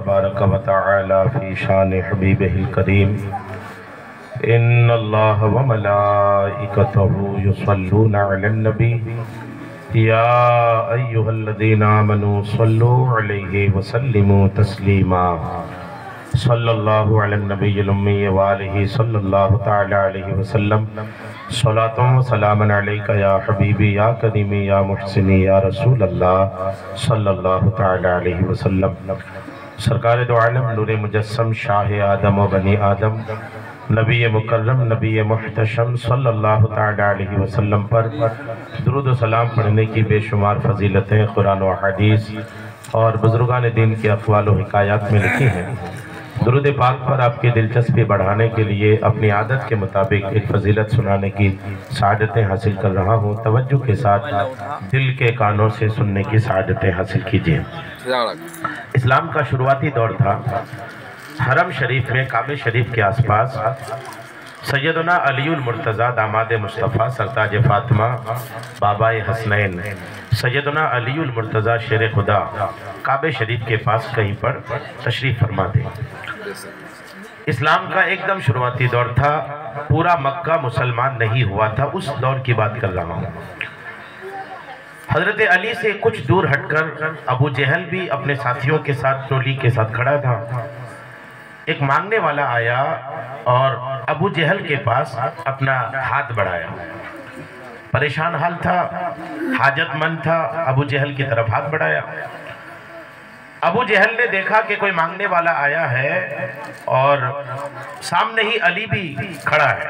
تبارک و تعالی فی شان حبیبہ الکریم ان اللہ و ملائکتہ یصلون علی النبی یا ایہا الذین آمنوا صلوا علیہ وسلموا تسلیما صلی اللہ علی النبی الامی وآلہ صلی اللہ تعالی علیہ وسلم صلاة و سلام علیکہ یا حبیبی یا کریمی یا محسنی یا رسول اللہ صلی اللہ تعالی علیہ وسلم۔ سرکار دو عالم نور مجسم شاہ آدم و بنی آدم نبی مکرم نبی محتشم صلی اللہ تعالی علیہ وسلم پر درود و سلام پڑھنے کی بے شمار فضیلتیں قرآن و حدیث اور بزرگان دین کے اقوال و حکایات میں لکھی ہیں۔ درود پاک پر آپ کی دلچسپی بڑھانے کے لیے اپنی عادت کے مطابق ایک فضیلت سنانے کی سعادتیں حاصل کر رہا ہوں۔ توجہ کے ساتھ دل کے کانوں سے سننے کی سعادتیں حاصل کیجئے۔ اسلام کا شروعاتی دور تھا۔ حرم شریف میں کعبہ شریف کے آس پاس سیدنا علی المرتضیٰ داماد مصطفیٰ سرتاج فاطمہ بابا حسنین سیدنا علی المرتضیٰ شیر خدا کعبہ شریف کے پاس کہیں پر تشریف فرما تھے۔ اسلام کا ایک دم شروعاتی دور تھا، پورا مکہ مسلمان نہیں ہوا تھا، اس دور کی بات کر رہا ہوں۔ حضرت علی سے کچھ دور ہٹ کر ابو جہل بھی اپنے ساتھیوں کے ساتھ ٹولی کے ساتھ کھڑا تھا۔ ایک مانگنے والا آیا اور ابو جہل کے پاس اپنا ہاتھ بڑھایا، پریشان حال تھا، حاجت مند تھا، ابو جہل کی طرف ہاتھ بڑھایا۔ ابو جہل نے دیکھا کہ کوئی مانگنے والا آیا ہے اور سامنے ہی علی بھی کھڑا ہے۔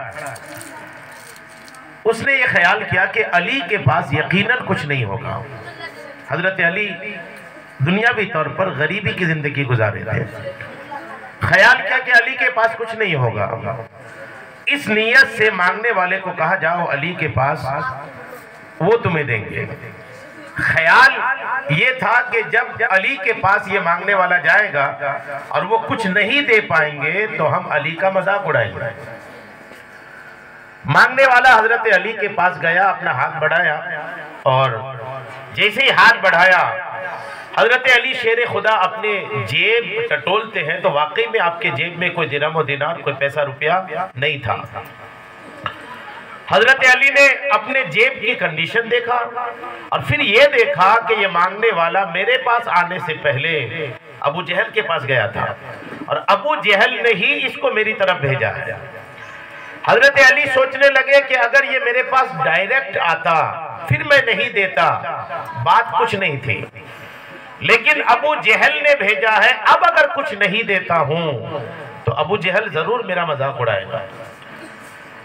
اس نے یہ خیال کیا کہ علی کے پاس یقیناً کچھ نہیں ہوگا۔ حضرت علی دنیاوی طور پر غریبی کی زندگی گزارے تھے، خیال کیا کہ علی کے پاس کچھ نہیں ہوگا۔ اس نیت سے مانگنے والے کو کہا جاؤ علی کے پاس، وہ تمہیں دیں گے۔ خیال یہ تھا کہ جب علی کے پاس یہ مانگنے والا جائے گا اور وہ کچھ نہیں دے پائیں گے تو ہم علی کا مذاق اڑائیں گے۔ مانگنے والا حضرت علی کے پاس گیا، اپنا ہاتھ بڑھایا اور جیسے ہی ہاتھ بڑھایا حضرت علی شیر خدا اپنے جیب ٹٹولتے ہیں تو واقعی میں آپ کے جیب میں کوئی درہم و دینار، کوئی پیسہ روپیہ نہیں تھا۔ حضرت علی نے اپنے جیب کی کنڈیشن دیکھا اور پھر یہ دیکھا کہ یہ مانگنے والا میرے پاس آنے سے پہلے ابو جہل کے پاس گیا تھا اور ابو جہل نے ہی اس کو میری طرف بھیجا ہے۔ حضرت علی سوچنے لگے کہ اگر یہ میرے پاس ڈائریکٹ آتا پھر میں نہیں دیتا، بات کچھ نہیں تھی، لیکن ابو جہل نے بھیجا ہے، اب اگر کچھ نہیں دیتا ہوں تو ابو جہل ضرور میرا مذاق اڑائے گا۔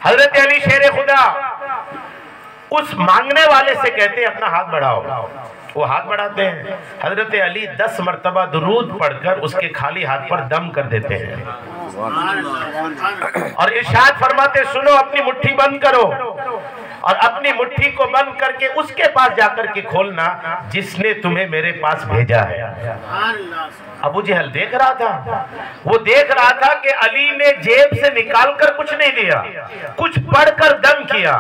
حضرت علی شیر خدا اس مانگنے والے سے کہتے ہیں اپنا ہاتھ بڑھاؤ۔ وہ ہاتھ بڑھاتے ہیں، حضرت علی 10 مرتبہ درود پڑھ کر اس کے خالی ہاتھ پر دم کر دیتے ہیں اور ارشاد فرماتے سنو، اپنی مٹھی بند کرو اور اپنی مٹھی کو بند کر کے اس کے پاس جا کر کے کھولنا جس نے تمہیں میرے پاس بھیجا ہے۔ ابو جہل دیکھ رہا تھا، وہ دیکھ رہا تھا کہ علی نے جیب سے نکال کر کچھ نہیں دیا، کچھ پڑھ کر دم کیا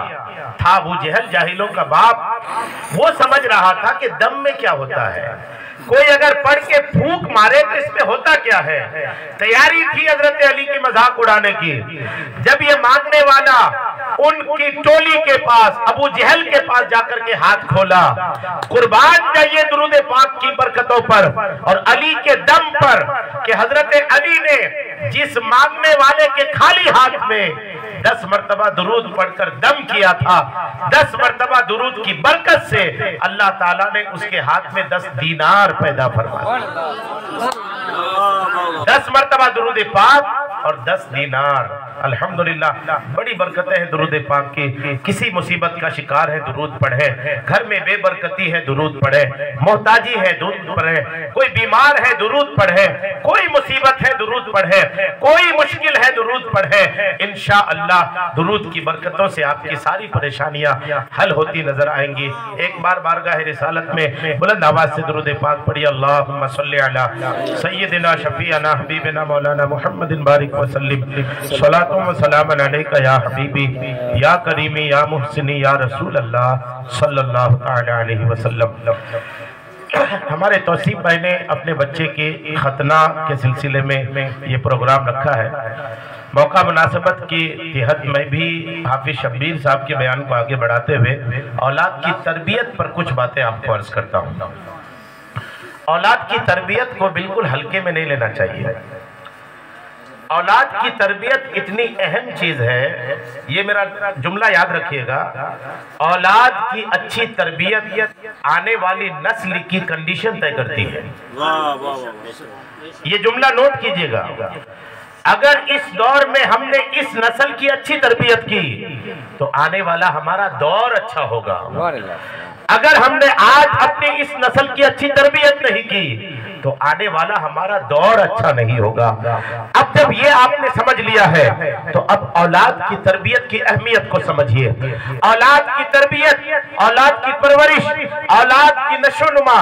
تھا۔ ابو جہل جاہلوں کا باپ، وہ سمجھ رہا تھا کہ دم میں کیا ہوتا ہے، کوئی اگر پڑھ کے پھونک مارے تو اس میں ہوتا کیا ہے۔ تیاری تھی حضرت علی کی مذاق اڑانے کی۔ جب یہ مانگنے والا ان کی ٹولی کے پاس ابو جہل کے پاس جا کر کے ہاتھ کھولا، قربان جائیے درود پاک کی برکتوں پر اور علی کے دم پر کہ حضرت علی نے جس مانگنے والے کے خالی ہاتھ میں 10 مرتبہ درود پڑھ کر دم کیا تھا، 10 مرتبہ درود کی برکت سے اللہ تعالیٰ نے اس کے ہاتھ میں 10 دینار پیدا فرمایا۔ 10 مرتبہ درود پاک اور 10 دینار۔ الحمدللہ بڑی برکتیں ہیں درود پاک کی۔ کسی مصیبت کا شکار ہے درود پڑھے، گھر میں بے برکتی ہے درود پڑھے، محتاجی ہے درود پڑھے، کوئی بیمار ہے درود پڑھے، کوئی مصیبت ہے درود پڑھے، کوئی مشکل ہے درود پڑھے، انشاءاللہ درود کی برکتوں سے آپ کی ساری پریشانیاں حل ہوتی نظر آئیں گی۔ ایک بار بارگاہ رسالت میں بلند آواز سے درود پاک پڑھی، اللہم صلی علی سیدنا شفیعنا حبیبنا مولانا محمد بارک وسلم، صلاۃ و سلام علیکہ یا حبیبی یا کریمی یا محسنی یا رسول اللہ صلی اللہ تعالی علیہ وسلم۔ ہمارے توصیف بھائی نے اپنے بچے کے ختنہ کے سلسلے میں یہ پروگرام رکھا ہے۔ موقع مناسبت کی تحت میں بھی حافظ شبیر صاحب کے بیان کو آگے بڑھاتے ہوئے اولاد کی تربیت پر کچھ باتیں آپ کو عرض کرتا ہوں۔ اولاد کی تربیت کو بالکل ہلکے میں نہیں لینا چاہیے۔ اولاد کی تربیت اتنی اہم چیز ہے، یہ میرا جملہ یاد رکھیے گا، اولاد کی اچھی تربیت آنے والی نسل کی کنڈیشن طے کرتی ہے۔ یہ جملہ نوٹ کیجئے گا، اگر اس دور میں ہم نے اس نسل کی اچھی تربیت کی تو آنے والا ہمارا دور اچھا ہوگا۔ اگر ہم نے آج اپنی اس نسل کی اچھی تربیت نہیں کی تو آنے والا ہمارا دور اچھا نہیں ہوگا۔ اب جب یہ آپ نے سمجھ لیا ہے تو اب اولاد کی تربیت کی اہمیت کو سمجھیے۔ اولاد کی تربیت، اولاد کی پرورش، اولاد کی نشو و نما،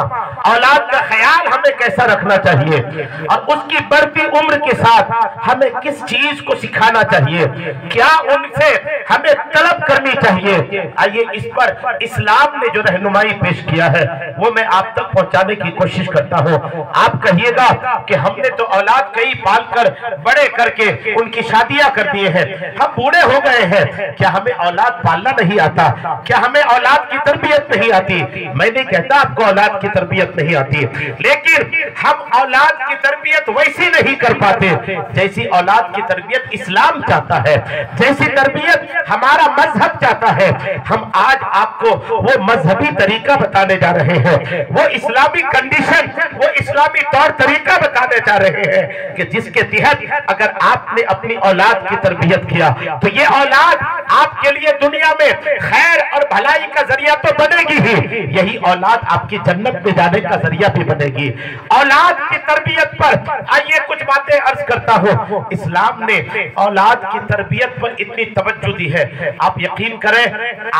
اولاد کا خیال ہمیں کیسا رکھنا چاہیے اور اس کی بڑھتی عمر کے ساتھ ہمیں کس چیز کو سکھانا چاہیے، کیا ان سے ہمیں طلب کرنی چاہیے، آئیے اس پر اسلام نے جو رہنمائی پیش کیا ہے وہ میں آپ تک پہنچانے کی کوشش کرتا ہوں۔ آپ کہیے گا کہ ہم نے تو اولاد کئی پال کر بڑے کر کے ان کی شادیاں کر دیے ہیں، ہم بوڑھے ہو گئے ہیں، کیا ہمیں اولاد پالنا نہیں آتا؟ کیا ہمیں اولاد کی تربیت نہیں آتی؟ میں نہیں کہتا آپ کو اولاد کی تربیت نہیں آتی، لیکن ہم اولاد کی تربیت ویسی نہیں کر پاتے جیسی اولاد کی تربیت اسلام چاہتا ہے، جیسی تربیت ہمارا مذہب چاہتا ہے۔ ہم آج آپ کو وہ مذہبی طریقہ بتانے جا رہے ہیں، وہ اسلامی کنڈیشن، وہ اسلامی طور طریقہ بتانے جا رہے ہیں کہ جس کے تحت اگر آپ نے اپنی اولاد کی تربیت کیا تو یہ اولاد آپ کے لیے دنیا میں خیر اور بھلائی کا ذریعہ تو بنے گی ہی، یہی اولاد آپ کی جنت میں جانے کا ذریعہ بھی بنے گی۔ اولاد کی تربیت پر آئیے کچھ باتیں عرض کرتا ہوں۔ اسلام نے اولاد کی تربیت پر اتنی توجہ دی ہے، آپ یقین کریں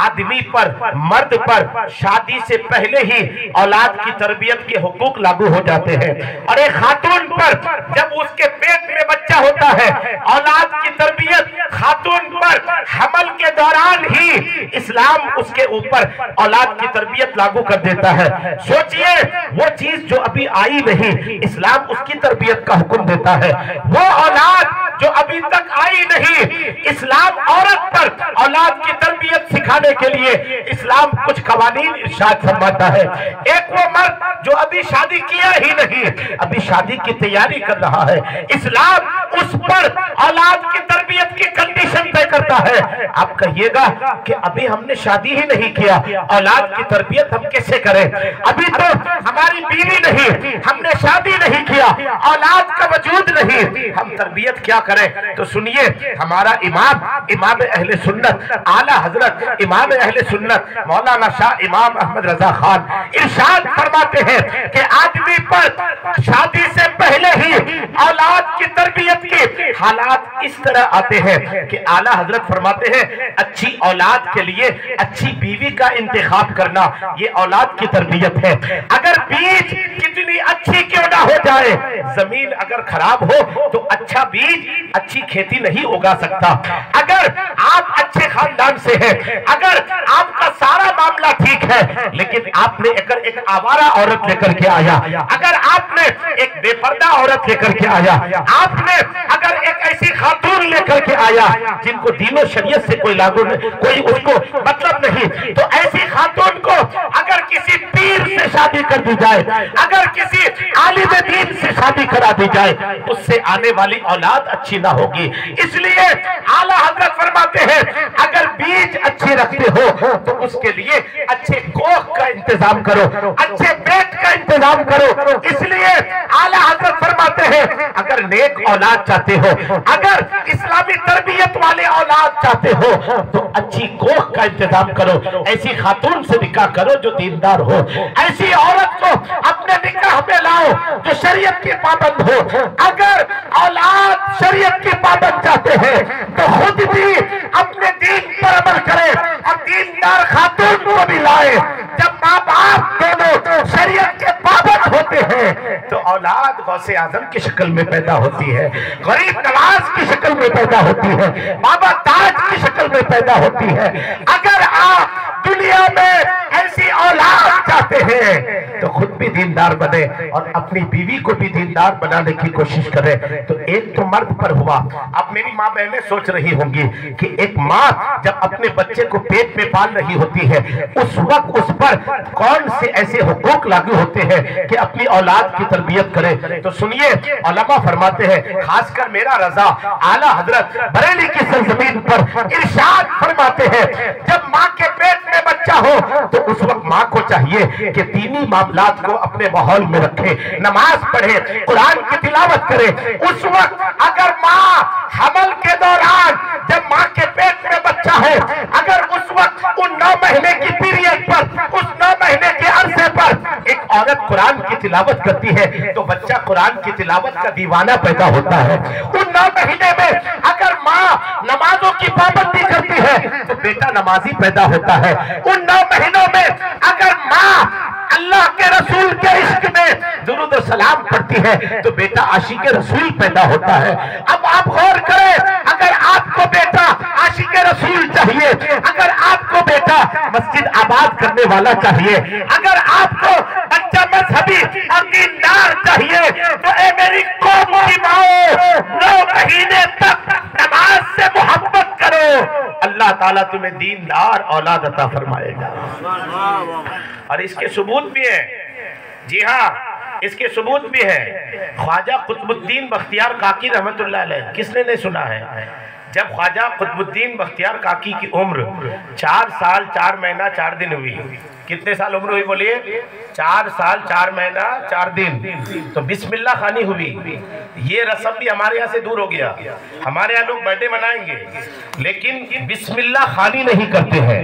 آدمی پر، مرد پر شادی سے پہلے ہی اولاد کی تربیت کے حقوق لاگو ہو جاتے ہیں، اور ایک خاتون پر جب اس کے پیٹ میں بچہ ہوتا ہے اولاد کی تربیت خاتون پر حمل کے دوران ہی اسلام اس کے اوپر اولاد کی تربیت لاگو کر دیتا ہے۔ سوچئے وہ چیز جو ابھی آئی نہیں، اسلام اس کی تربیت کا حکم دیتا ہے۔ وہ اولاد جو ابھی تک آئی نہیں، اسلام عورت پر اولاد کی تربیت سکھانے کے لیے اسلام کچھ قوانین ارشاد فرماتا ہے۔ ایک وہ مرد جو ابھی شادی کیا ہی نہیں، ابھی شادی کی تیاری کر رہا ہے، اسلام اس پر اولاد کی تربیت کی کنڈیشن طے کرتا ہے۔ آپ کہیے گا کہ ابھی ہم نے شادی ہی نہیں کیا، اولاد کی تربیت ہم کیسے کریں؟ ابھی تو ہماری بیوی نہیں، ہم نے شادی نہیں کیا، اولاد کا وجود نہیں، ہم تربیت کیا کریں؟ تو سنیے ہمارا امام اہل سنت اعلیٰ حضرت امام اہل سنت مولانا شاہ امام احمد رضا خان ارشاد فرماتے ہیں کہ آدمی پر شادی سے پہلے ہی اولاد کی تربیت کے حالات اس طرح آتے ہیں کہ اعلیٰ حضرت فرماتے ہیں اچھی اولاد کے لیے اچھی بیوی کا انتخاب کرنا یہ اولاد کی تربیت ہے۔ اگر بیج کتنی اچھی کیوں نہ ہو جائے، زمین اگر خراب ہو تو اچھا بیج اچھی کھیتی نہیں اگا سکتا۔ اگر آپ اچھے خاندان سے ہیں، اگر آپ کا سارا معاملہ ٹھیک ہے لیکن آپ نے ایک آوارہ عورت لے کر کے آیا، اگر آپ نے ایک بے پردہ عورت لے کر کے آیا، آپ نے اگر ایک ایسی خاتون لے کر کے آیا جن کو دین و شریعت سے کوئی اس کو مطلب نہیں، تو ایسی خاتون کو اگر کسی پیر سے شادی کر دی جائے، اگر کسی عالم دین سے شادی کرا دی جائے، اس سے آنے والی اولاد اچھی نہ ہوگی۔ اس لیے اعلیٰ حضرت فرماتے ہیں اگر بیج اچھے رکھتے ہو تو اس کے لیے اچھے کوکھ کا انتظام کرو، اچھے بیٹ کا انتظام کرو۔ اس لیے اعلیٰ حضرت فرماتے ہیں اگر نیک اولاد چاہتے ہو، اگر اسلامی تربیت والے اولاد چاہتے ہو تو اچھی کوکھ کا انتظام کرو، ایسی خاتون سے نکاح کرو جو دیندار ہو، ایسی عورت کو اپنے نکاح میں لاؤ جو شریعت کی پابند ہو۔ اگر اولاد شریعت کی پابند چاہتے ہیں تو خود بھی اپنے دین پر عمل کرے اور دیندار خاتون کو بھی لائے۔ جب ماں باپ دونوں شریعت کے پابند ہوتے ہیں تو اولاد غوث اعظم کی شکل میں پیدا ہوتی ہے، غریب نواز کی شکل میں پیدا ہوتی ہے، بابا تاج کی شکل میں پیدا ہوتی ہے۔ اگر آپ دنیا میں ایسی اولاد چاہتے ہیں تو خود بھی دیندار بنے اور اپنی بیوی کو بھی دیندار بنانے کی کوشش کرے. تو ایک تو مرد پر ہوا. اب میری ماں بہنیں سوچ رہی ہوں گی کہ ایک ماں جب اپنے بچے کو پیٹ میں پال رہی ہوتی ہے اس وقت اس پر کون سے ایسے حقوق لاگو ہوتے ہیں کہ اپنی اولاد کی تربیت کرے. تو سنیے علماء فرماتے ہیں, خاص کر میرا رضا اعلیٰ حضرت بریلی کی سرزمین پر ارشاد فرماتے ہیں, جب ماں کے پیٹ میں بچہ ہو تو اس وقت ماں کو چاہیے کہ دینی معاملات کو اپنے ماحول میں رکھے, نماز پڑھے, قرآن کی تلاوت کرے. اس وقت اگر ماں حمل کے دوران جب ماں کے پیٹ میں بچہ ہے, اگر اس وقت ان 9 مہینے کی پیریڈ پر, اس 9 مہینے کے عرصے پر ایک عورت قرآن کی تلاوت کرتی ہے تو بچہ قرآن کی تلاوت کا دیوانہ پیدا ہوتا ہے. ان 9 مہینے میں اگر ماں نمازوں کی پابندی کرتی ہے تو بیٹا نمازی پیدا ہوتا ہے. ان 9 مہینوں میں اگر ماں اللہ کے رسول کے عشق میں درود و سلام پڑھتی ہے تو بیٹا عاشق رسول پیدا ہوتا ہے. اب آپ غور کریں, اگر آپ کو بیٹا عاشق رسول چاہیے, اگر آپ کو بیٹا مسجد آباد کرنے والا چاہیے, اگر آپ کو بچہ مذہبی اور دیندار چاہیے تو اے میری قوم کی ماؤں 9 مہینے تک نماز سے محبت کرو, اللہ تعالیٰ تمہیں دیندار اولاد عطا فرمائے گا. اور اس کے ثبوت بھی ہے, جی ہاں اس کے ثبوت بھی ہے. خواجہ قطب الدین بختیار کاکی رحمت اللہ علیہ, کس نے نہیں سنا ہے؟ جب خواجہ قطب الدین بختیار کاکی کی عمر 4 سال 4 مہینہ 4 دن ہوئی, کتنے سال عمر ہوئی بولیے؟ 4 سال 4 مہینہ 4 دن, تو بسم اللہ خوانی ہوئی. یہ رسم بھی ہمارے یہاں سے دور ہو گیا. ہمارے یہاں لوگ برتھڈے منائیں گے لیکن بسم اللہ خوانی نہیں کرتے ہیں.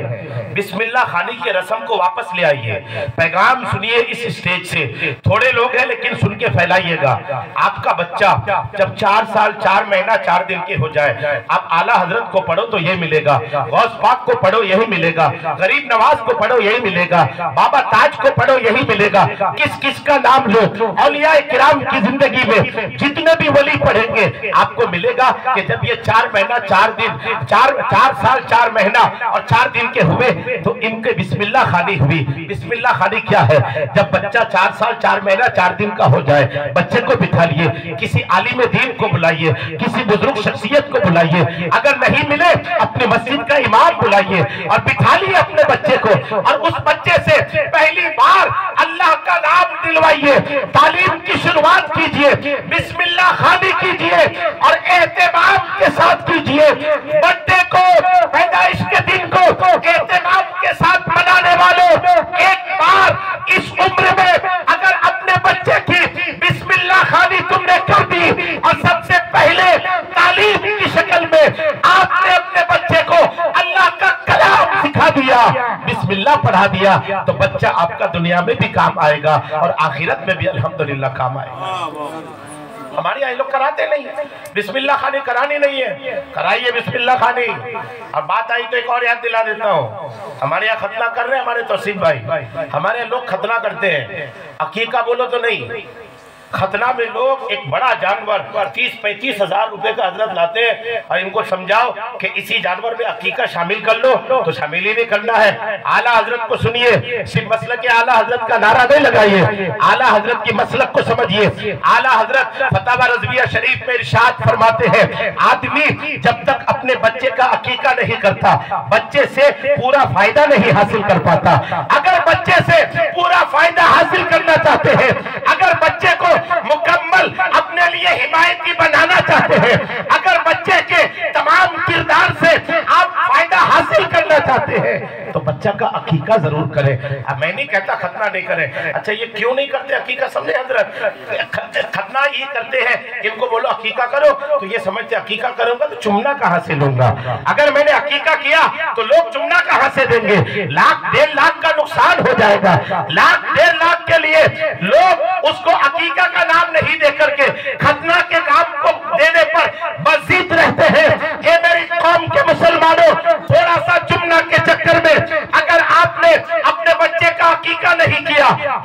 بسم اللہ خوانی کے رسم کو واپس لے آئیے. پیغام سنیے اس اسٹیج سے, تھوڑے لوگ ہیں لیکن سن کے پھیلائیے گا. آپ کا بچہ جب 4 سال 4 مہینہ 4 دن کے ہو جائے, آپ اعلیٰ حضرت کو پڑھو تو یہ ملے گا, غوث پاک کو پڑھو یہی ملے گا, غریب نواز کو پڑھو یہی ملے گا, بابا تاج کو پڑھو یہی ملے گا. کس کس کا نام لو, اولیاء کرام کی زندگی میں جتنے بھی ولی پڑھیں گے آپ کو ملے گا کہ جب یہ 4 مہینہ 4 دن 4 سال 4 مہینہ اور 4 دن کے ہوئے تو ان کے بسم اللہ خوانی ہوئی. بسم اللہ خوانی کیا ہے؟ جب بچہ 4 سال 4 مہینہ 4 دن کا ہو جائے, بچے کو بٹھا لیے, کسی عالم دین کو بلائیے, کسی بزرگ شخصیت کو بلائیے, اگر نہیں ملے اپنے مسجد کا امام بلائیے اور بٹھا لیے اپنے بچے کو, اور اس بچے سے پہلی بار اللہ کا نام دلوائیے, تعلیم کی شروعات کیجئے, بسم اللہ خوانی کیجئے اور اہتمام کے ساتھ کیجئے. بچے کو پیدائش کے دن کو اہتمام کے ساتھ منانے والوں, ایک بار اس عمر میں اگر اپنے بچے کی بسم اللہ خوانی تم نے کر دی اور سب سے پہلے تعلیم کی شکل میں آپ نے اپنے بچے کو اللہ کا کلام سکھا دیا, بسم اللہ پڑھا دیا, تو بچہ آپ کا دنیا میں بھی کام آئے گا اور آخرت میں بھی الحمدللہ کام آئے گا. ہمارے یہاں لوگ کراتے نہیں, بسم اللہ خوانی کرانی نہیں ہے, کرائیے بسم اللہ خوانی. اور بات آئی تو ایک اور یاد دلا دیتا ہوں, ہمارے یہاں ختنہ کر رہے ہیں ہمارے توصیف بھائی, ہمارے یہاں لوگ ختنہ کرتے ہیں, عقیقہ بولو تو نہیں, ختنہ میں لوگ ایک بڑا جانور 30-35 ہزار روپے کا حضرت لاتے ہیں اور ان کو سمجھاؤ کہ اسی جانور میں عقیقہ شامل کر لو, تو شامل ہی نہیں کرنا ہے. اعلیٰ حضرت کو سنیے, صرف مسلک اعلیٰ حضرت کا نعرہ نہیں لگائیے, اعلیٰ حضرت کی مسلک کو سمجھیے. اعلیٰ حضرت فتاوی رضویہ شریف میں ارشاد فرماتے ہیں, آدمی جب تک اپنے بچے کا عقیقہ نہیں کرتا بچے سے پورا فائدہ نہیں حاصل کر پاتا. اگر بچے سے پورا فائدہ حاصل کرنا چاہتے ہیں, اگر بچے کو مکمل اپنے لیے حمایتی بنانا چاہتے ہیں, اگر بچے کے تمام کردار سے آپ فائدہ حاصل کرنا چاہتے ہیں تو بچہ کا عقیقہ ضرور کریں. اب میں نہیں کہتا ختنہ نہیں کریں. اچھا یہ کیوں نہیں کرتے عقیقہ؟ سمجھے حضرت, ختنہ یہ کرتے ہیں کہ ان کو بولو عقیقہ کرو تو یہ سمجھتے عقیقہ کروں گا تو چمنا کہاں سے لوں گا, اگر میں نے عقیقہ کیا تو لوگ چمنا کہاں سے دیں گے, 1,00,000-1.5 لاکھ کا نقصان ہو جائے گا. 1,00,000-1.5 لاکھ کے لیے لوگ اس کو عقیقہ کا نام نہیں دے کر کے ختنہ کے نام کو دینے پر مزید رہتے ہیں. یہ میری قوم کے مسلمانوں, تھوڑا سا چمنا کے چکر میں اگر آپ نے اپنے بچے کا عقیقہ نہیں کیا,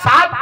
7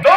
2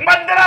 15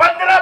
15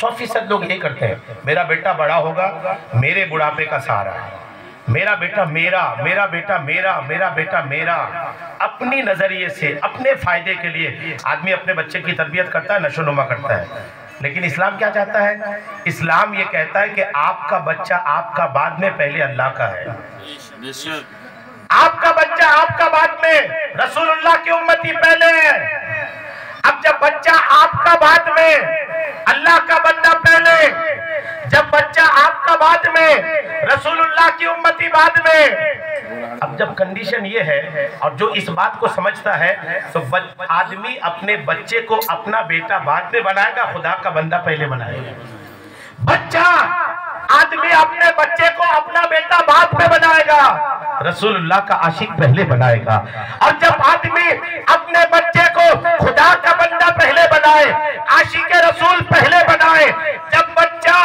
100% لوگ یہ کرتے ہیں، میرا بیٹا بڑا ہوگا میرے بڑھاپے کا سہارا ہے، میرا بیٹا میرا، میرا بیٹا میرا، میرا بیٹا میرا۔ اپنی نظریے سے اپنے فائدے کے لیے آدمی اپنے بچے کی تربیت کرتا ہے، نشو نما کرتا ہے، لیکن اسلام کیا چاہتا ہے؟ اسلام یہ کہتا ہے کہ آپ کا بچہ آپ کا بعد میں پہلے اللہ کا ہے، آپ کا بچہ آپ کا بعد میں، رسول اللہ کی امتی پہلے ہے۔ اب جب بچہ آپ کا بعد میں، اللہ کا بندہ پہلے، جب بچہ آپ کا بعد میں، رسول اللہ کی امتی بعد میں، اب جب کنڈیشن یہ ہے اور جو اس بات کو سمجھتا ہے تو آدمی اپنے بچے کو اپنا بیٹا بعد میں بنائے گا، خدا کا بندہ پہلے بنائے گا۔ بچہ آدمی اپنے بچے کو اپنا بیٹا بعد میں بنائے گا، رسول اللہ کا عاشق پہلے بنائے گا۔ اور جب آدمی اپنے بچے کو خدا کا بندہ پہلے بنائے، عاشق رسول پہلے بنائے، جب بچہ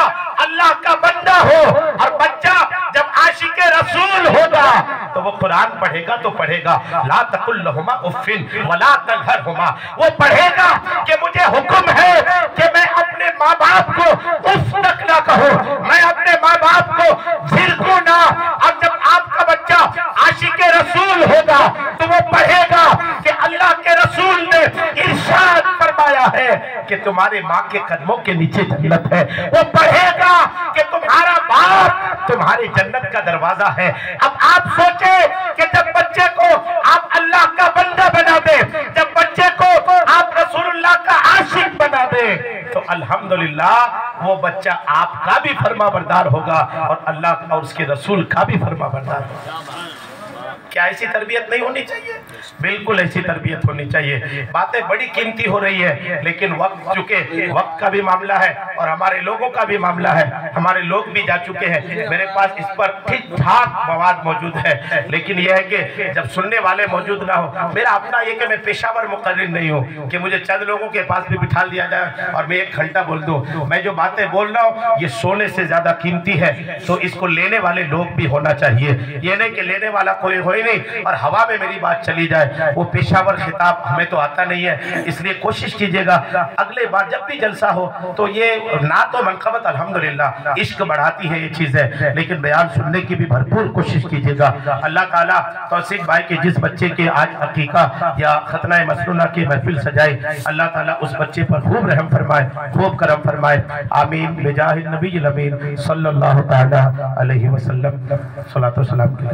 اللہ کا بندہ ہو اور بچہ جب عاشق رسول ہوگا تو وہ قرآن پڑھے گا تو پڑھے گا لا تقل لہما اف ولا تنہرہما، وہ پڑھے گا کہ مجھے حکم ہے کہ میں اپنے ماں باپ کو اف تک نہ کہوں، میں اپنے ماں باپ کو جھڑکوں نہ۔ اور جب آپ کا بچہ عاشق رسول ہوگا تو وہ پڑھے گا کہ اللہ کے رسول نے ارشاد فرمایا ہے کہ تمہارے ماں کے قدموں کے نیچے جنت ہے، وہ پڑھے گا کہ تمہارا باپ تمہاری جنت کا دروازہ ہے۔ اب آپ سوچیں کہ جب بچے کو آپ اللہ کا بندہ بنا دیں، جب بچے کو آپ رسول اللہ کا عاشق بنا دیں تو الحمدللہ وہ بچہ آپ کا بھی فرما بردار ہوگا اور اللہ اور اس کے رسول کا بھی فرما بردار ہوگا۔ کیا ایسی تربیت نہیں ہونی چاہیے؟ بالکل ایسی تربیت ہونی چاہیے۔ باتیں بڑی قیمتی ہو رہی ہے لیکن چونکہ وقت کا بھی معاملہ ہے اور ہمارے لوگوں کا بھی معاملہ ہے، ہمارے لوگ بھی جا چکے ہیں، میرے پاس اس پر ٹھیک ٹھاک مواد موجود ہے، لیکن یہ ہے کہ جب سننے والے موجود نہ ہو، میرا اپنا یہ کہ میں پیشہ ور مقرر نہیں ہوں کہ مجھے چند لوگوں کے پاس بھی بٹھا دیا جائے اور میں 1 گھنٹہ بول دوں۔ میں جو باتیں بول رہا ہوں یہ سونے سے زیادہ قیمتی ہے، تو اس کو لینے والے لوگ بھی ہونا چاہیے، یہ نہیں کہ لینے والا کوئی ہوئی نہیں اور ہوا میں میری بات چلی جائے۔ وہ پیشہ ور خطاب ہمیں تو آتا نہیں ہے، اس لیے کوشش کیجئے گا اگلے بار جب بھی جلسہ ہو تو یہ نعت و منقبت الحمدللہ عشق بڑھاتی ہے یہ چیز ہے، لیکن بیان سننے کی بھی بھرپور کوشش کیجئے گا۔ اللہ تعالیٰ توصیف بھائی کے جس بچے کے آج عقیقہ یا ختنہ مسنونہ کی محفل سجائے، اللہ تعالیٰ اس بچے پر خوب رحم فرمائے، خوب کرم فرمائے، آمین بجاہ النبی الامین صلی اللہ تعالیٰ علیہ وسلم۔ صلاۃ و سلام کے